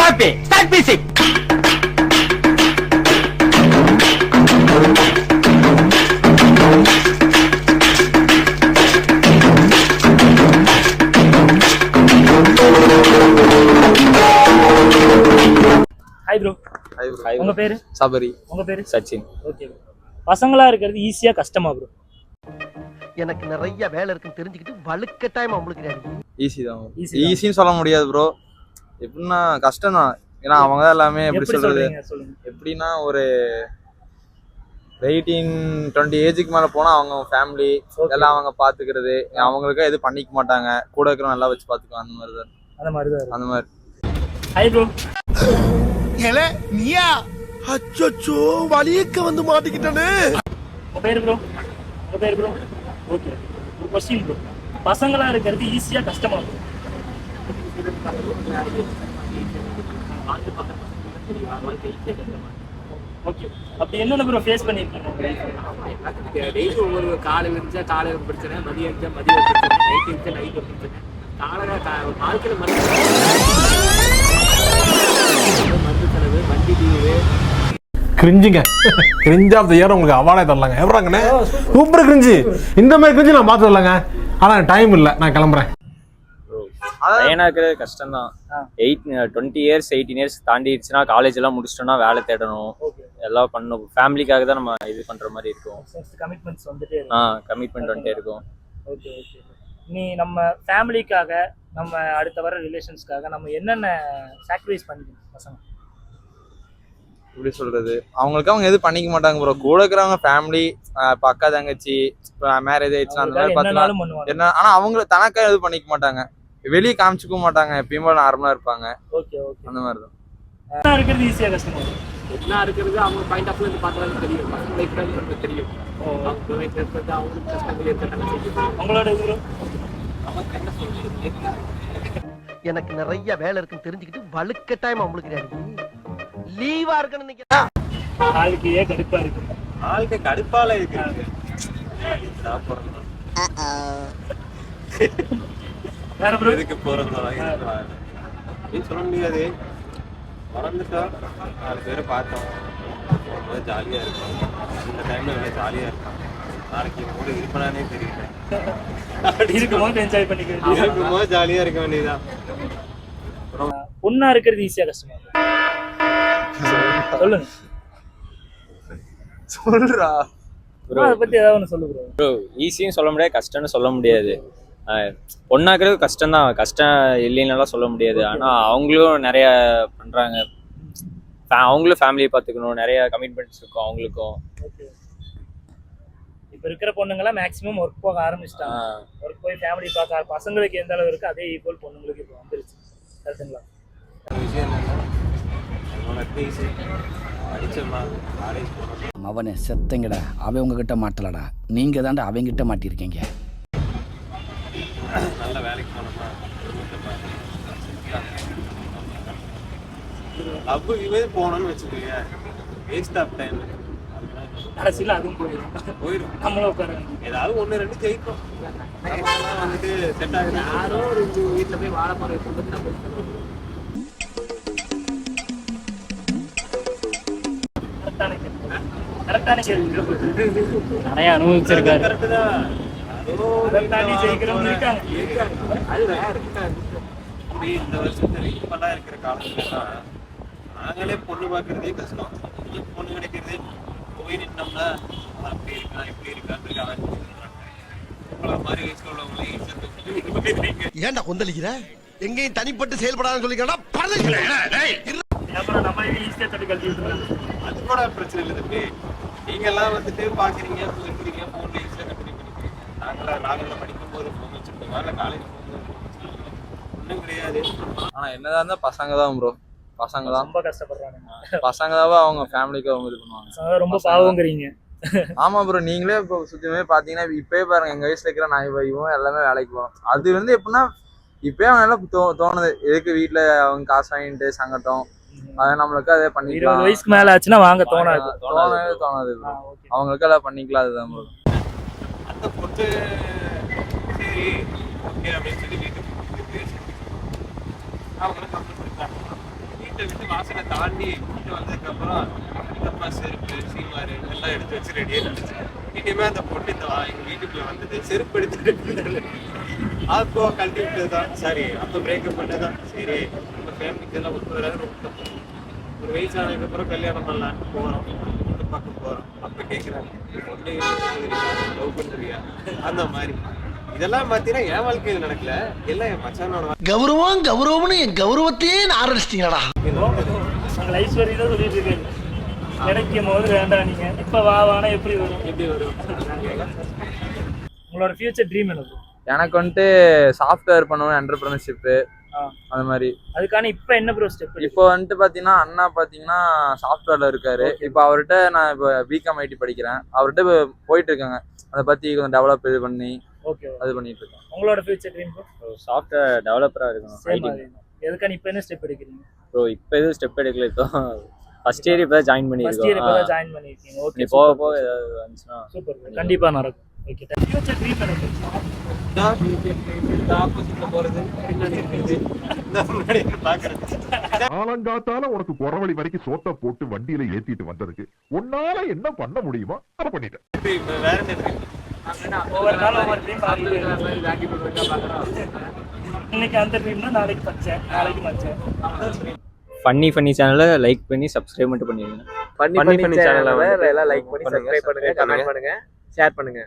happy. Start music. Hi bro. உங்க பேரு? சபரி. உங்க பேரு? சச்சின். ஓகே. பசங்களா இருக்கிறது ஈஸியா கஷ்டமா ப்ரோ? எனக்கு நிறைய வேலை இருக்குன்னு தெரிஞ்சுக்கிட்டு வலுக்கட்டாயமா உங்களுக்கு ஈஸி தான். ஈஸின்னு சொல்ல முடியாது ப்ரோ. எப்படின்னா கஷ்டம் தான். ஏன்னா அவங்க தான் எல்லாமே எப்படி சொல்றது, எப்படின்னா ஒரு 18-20 ஏஜுக்கு மேல போனா அவங்க ஃபேமிலி எல்லாம் அவங்க பாத்துக்கிறது, அவங்களுக்கா எதுவும் பண்ணிக்க மாட்டாங்க, கூட இருக்கிறவங்க நல்லா வச்சு பாத்துக்குவாங்க. அந்த மாதிரி. Hi bro. ஏல நீயா? அச்சச்சோ வலியக்க வந்து மாட்டிக்கிட்டானே. உங்க பேரு ப்ரோ? உங்க பேரு ப்ரோ? ஓகே. ஒரு क्वेश्चन ப்ரோ. பசங்களா இருக்கிறது ஈஸியா கஷ்டமா ப்ரோ? ஓகே. அப்படி என்னென்ன ப்ரோ ஃபேஸ் பண்ணிருக்கீங்க? டெய்லி ஒவ்வொரு காலையில இருந்துச்சா காலையில பிரச்சனை, மதியம் இருந்துச்சா மதியம் பிரச்சனை, நைட் இருந்துச்சா நைட் பிரச்சனை. வாழ்க்கையில மருந்து செலவு, வண்டி லீவு. கிரிஞ்சுங்க. கிரிஞ்ச் ஆஃப் த இயர் உங்களுக்கு அவார்டே தரலாங்க. எவ்வளோங்கண்ணே சூப்பர் கிரிஞ்சு. இந்த மாதிரி கிரிஞ்சு நான் பார்த்து வரலாங்க. ஆனால் டைம் இல்லை, நான் கிளம்புறேன். பையனா இருக்கிறது கஷ்டம் தான். 20 இயர்ஸ் 18 இயர்ஸ் தாண்டிடுச்சுன்னா காலேஜ் எல்லாம் முடிச்சிட்டோம்னா வேலை தேடணும், எல்லாம் பண்ணணும். ஃபேமிலிக்காக தான் நம்ம இது பண்ற மாதிரி இருக்கும். கமிட்மெண்ட்ஸ் வந்துட்டே கமிட்மெண்ட் வந்துட்டே இருக்கும். Okay okay. நீ நம்ம ஃபேமிலிக்காக, நம்ம அடுத்த வர ரிலேஷன்ஸ்க்காக நம்ம என்னென்ன சாக்ரிஃபைஸ் பண்ணிக்கணும் பசங்க? எப்படி சொல்றது, அவங்களுக்கு அவங்க எதுவும் பண்ணிக்க மாட்டாங்க ப்ரோ. கூட இருக்கிறவங்க ஃபேமிலி, இப்போ அக்கா தங்கச்சி மேரேஜ் ஆயிடுச்சுன்னா அந்த மாதிரி பார்த்துக்கலாம் என்ன. ஆனா அவங்க தனக்கா எதுவும் பண்ணிக்க மாட்டாங்க, வெளியே காமிச்சிக்க மாட்டாங்க, எப்பயுமே நார்மலா இருப்பாங்க. Okay okay. அந்த மாதிரி தான். என்ன இருக்கிறது ஈஸியா கஷ்டமா? என்ன இருக்கிறது அவங்க பாயிண்ட் ஆஃப் வியூ பார்த்தாலும் தெரியும். பசங்க லைஃப்ல நமக்கு தெரியும். அவங்க லைஃப்ல இருக்கிறது அவங்களுக்கு கஷ்டங்கள் ஏற்பட்டாலும் உங்களோட இது நமக்கு என்ன சொல்றது, எனக்கு நிறைய வேலை இருக்குன்னு தெரிஞ்சுக்கிட்டு வலுக்கட்டாயமா உங்களுக்கு லீவா இருக்குன்னு நினைக்கிறேன். ஆளுக்கு ஏன் கடுப்பா இருக்கு? ஆளுக்கு கடுப்பால இருக்கு. வேற ப்ரோ எதுக்கு போறதோ சொல்ல முடியாது. மறந்துட்டா 4 பேரை பார்த்தோம், ஜாலியா இருக்கும். இந்த டைம்ல ஜாலியா இருக்கும். நாளைக்கு கூட இருப்பானே தெரியல. அப்படி இருக்கும்போது என்ஜாய் பண்ணிக்க, இருக்கும்போது ஜாலியா இருக்க வேண்டியதுதான். பொண்ணா இருக்கிறது ஈஸியா கஷ்டமா? சொல்லுங்க. சொல்றா ப்ரோ, அத பத்தி ஏதாவது ஒன்று சொல்லு ப்ரோ. ஈஸின்னு சொல்ல முடியாது, கஷ்டம்னு சொல்ல முடியாது. பொண்ணாக்குறது கஷ்டம் தான், கஷ்டம் இல்லைன்னாலாம் சொல்ல முடியாது. ஆனால் அவங்களும் நிறைய பண்ணுறாங்க. அவங்களும் ஃபேமிலியை பார்த்துக்கணும், நிறைய கமிட்மெண்ட்ஸ் இருக்கும் அவங்களுக்கும். இப்போ இருக்கிற பொண்ணுங்களாம் மேக்ஸிமம் ஒர்க் போக ஆரம்பிச்சிட்டாங்க. ஒர்க் போய் ஃபேமிலி பார்க்க, பசங்களுக்கு எந்த அளவு இருக்குது அதே ஈக்குவல் பொண்ணுங்களுக்கு இப்போ வந்துருச்சு. கரெக்டுங்களா? அவனை செத்தங்கடா, அவன் உங்ககிட்ட மாட்டலடா, நீங்க தாண்டா அவங்கிட்ட மாட்டிருக்கீங்க. நல்ல வேலைக்கு போனோம்னா லவ் இவே போகணும்னு வச்சுக்கோங்க, வேஸ்ட் ஆஃப் டைம். கடைசியில் அதுவும் போயிடும். நம்மளும் உட்கார ஏதாவது 1-2 ஜெயிக்கும். வந்துட்டு செட் ஆகுது. யாரோ ஒரு வீட்டில் போய் வாழை மரம் இருக்கும்போது நம்ம கரெக்டான கேள்வி. நிறைய அனுபவிச்சிருக்காரு. கரெக்டு தான். அது வேற இந்த வருஷத்துல இப்பெல்லாம் இருக்கிற காலத்துலலாம் நாங்களே பொண்ணு பார்க்கறதே கஷ்டம். பொண்ணு கிடைக்கிறதே போய் நின்னோம்னா அப்படி இருக்கா இப்படி இருக்கான்னு மாதிரி வயசுல உள்ளவங்களே. ஏன்டா கொந்தளிக்கிற? எங்கேயும் தனிப்பட்டு செயல்படாதுன்னு சொல்லிக்கிறா. அது கூட பிரச்சனை இல்லை தம்பி. நீங்க எல்லாம் வந்துட்டு பாக்குறீங்க, இருக்கிறீங்க, போன்ல ஈஸியா கண்டினியூ பண்ணிக்கிறீங்க. நாங்கள படிக்கும்போது போன் வச்சுருக்கோம், இல்லை காலேஜ் ஒன்றும் கிடையாது. ஆனா என்னதான் இருந்தா பசங்க தான் ப்ரோ, பசங்க தான் ரொம்ப கஷ்டப்படுறாங்க. பசங்க தான் அவங்க ஃபேமிலிக்கு அவங்க இது பண்ணுவாங்க. ரொம்ப பாவங்கிறீங்க. ஆமா ப்ரோ, நீங்களே இப்போ சுத்தமே பாத்தீங்கன்னா இப்பயே பாருங்க, எங்க வயசுல இருக்கிற நான் இவன் எல்லாமே வேலைக்கு போறோம். அது வந்து எப்படின்னா இப்பயே அவங்க எல்லாம் தோணுது, எதுக்கு வீட்டுல அவங்க காசு வாங்கிட்டு சங்கட்டம், அதை நம்மளுக்கு அதே பண்ணிக்கலாம். 20 வயசுக்கு மேல ஆச்சுன்னா வாங்க தோணாது. தோணாது. அவங்களுக்கு எல்லாம் பண்ணிக்கலாம். அதுதான் ப்ரோ. அந்த பொண்ணு சரி ஓகே அப்படின்னு சொல்லி வீட்டுக்கு அவங்களும் கம்ப்ளீட் பண்ணிட்டாங்க. வீட்டை விட்டு வாசலை தாண்டி வீட்டு வந்ததுக்கப்புறம் அப்பா செருப்பு சீமாரு எல்லாம் எடுத்து வச்சு ரெடியாக இருந்துச்சு. இனிமே அந்த பொண்ணு எங்க வீட்டுக்குள்ள வந்தது செருப்பு எடுத்து அப்போ கழட்டி விட்டதுதான் சரி. அப்போ பிரேக்கப் பண்ணதான் சரி. நம்ம ஃபேமிலிக்கு எல்லாம் ஒத்துவராது ரொம்ப தப்பு. ஒரு வயசானதுக்கு அப்புறம் கல்யாணம் பண்ணலான்னு போறோம், பொண்ணு பார்க்க போறோம். அப்ப கேட்குறாங்க பொண்ணு லவ் பண்ணுறியா அந்த மாதிரி. இதெல்லாம் பார்த்தீங்கன்னா என் வாழ்க்கையில் நடக்கல, எல்லாம் என் மச்சானோட கௌரவம் கௌரவம்னு என் கௌரவத்தையே ஆரம்பிச்சிட்டீங்களா? நாங்கள் ஐஸ்வர்யா தான் சொல்லிட்டு இருக்கேன். கிடைக்கும் போது வேண்டாம் நீங்க இப்ப வானா எப்படி வரும்? உங்களோட ஃபியூச்சர் ட்ரீம் என்ன? எனக்கு வந்துட்டு சாஃப்ட்வேர் பண்ணணும், என்டர்பிரினர்ஷிப்பு அந்த மாதிரி. அதுக்கான இப்ப என்ன ப்ரோ ஸ்டெப்? இப்போ வந்துட்டு பாத்தீங்கன்னா அண்ணா பாத்தீங்கன்னா சாஃப்ட்வேர்ல இருக்காரு. இப்போ அவர்கிட்ட நான் இப்போ பிகாம் ஐடி படிக்கிறேன். அவர்கிட்ட போயிட்டு இருக்காங்க, அதை பத்தி கொஞ்சம் டெவலப் இது பண்ணி அது பண்ணிட்டு இருக்கேன். உங்களோட ஃபியூச்சர் ட்ரீம் சாஃப்ட்வேர் டெவலப்பரா இருக்கணும். எதுக்கான இப்ப என்ன ஸ்டெப் எடுக்கிறீங்க? ப்ரோ இப்போ எதுவும் ஸ்டெப் எடுக்கல. இப்போ ஃபர்ஸ்ட் இயர் இப்போ ஜாயின் பண்ணியிருக்கோம். ஜாயின் பண்ணிருக்கீங்க. ஓகே, போக போக ஏதாவது வந்துச்சுன்னா சூப்பர், கண்டிப்பா நடக்கும். ஓகே, ஃபியூச்சர் ட்ரீம் எனக்கு ஆப்போசிட்ல போறது, பின்னாடி இருக்கிறது, முன்னாடி பாக்குறது. காலங்காத்தால உனக்கு குறவழி வரைக்கும் சோத்த போட்டு வண்டியில ஏத்திட்டு வந்ததுக்கு உன்னால என்ன பண்ண முடியுமோ அதை பண்ணிட்டேன். வேற என்ன ஒவ்வொரு நாளும் ஒவ்வொரு ட்ரீம் இன்னைக்கு அந்த ட்ரீம்னா நாளைக்கு பச்சேன், நாளைக்கு மச்சேன். ஃபன்னி சேனலை லைக் பண்ணி சப்ஸ்கிரைப் மட்டும் பண்ணிடுங்க. பண்ணி சேனலை எல்லாம் லைக் பண்ணி சப்ஸ்கிரைப் பண்ணுங்க, கமெண்ட் பண்ணுங்க, ஷேர் பண்ணுங்க.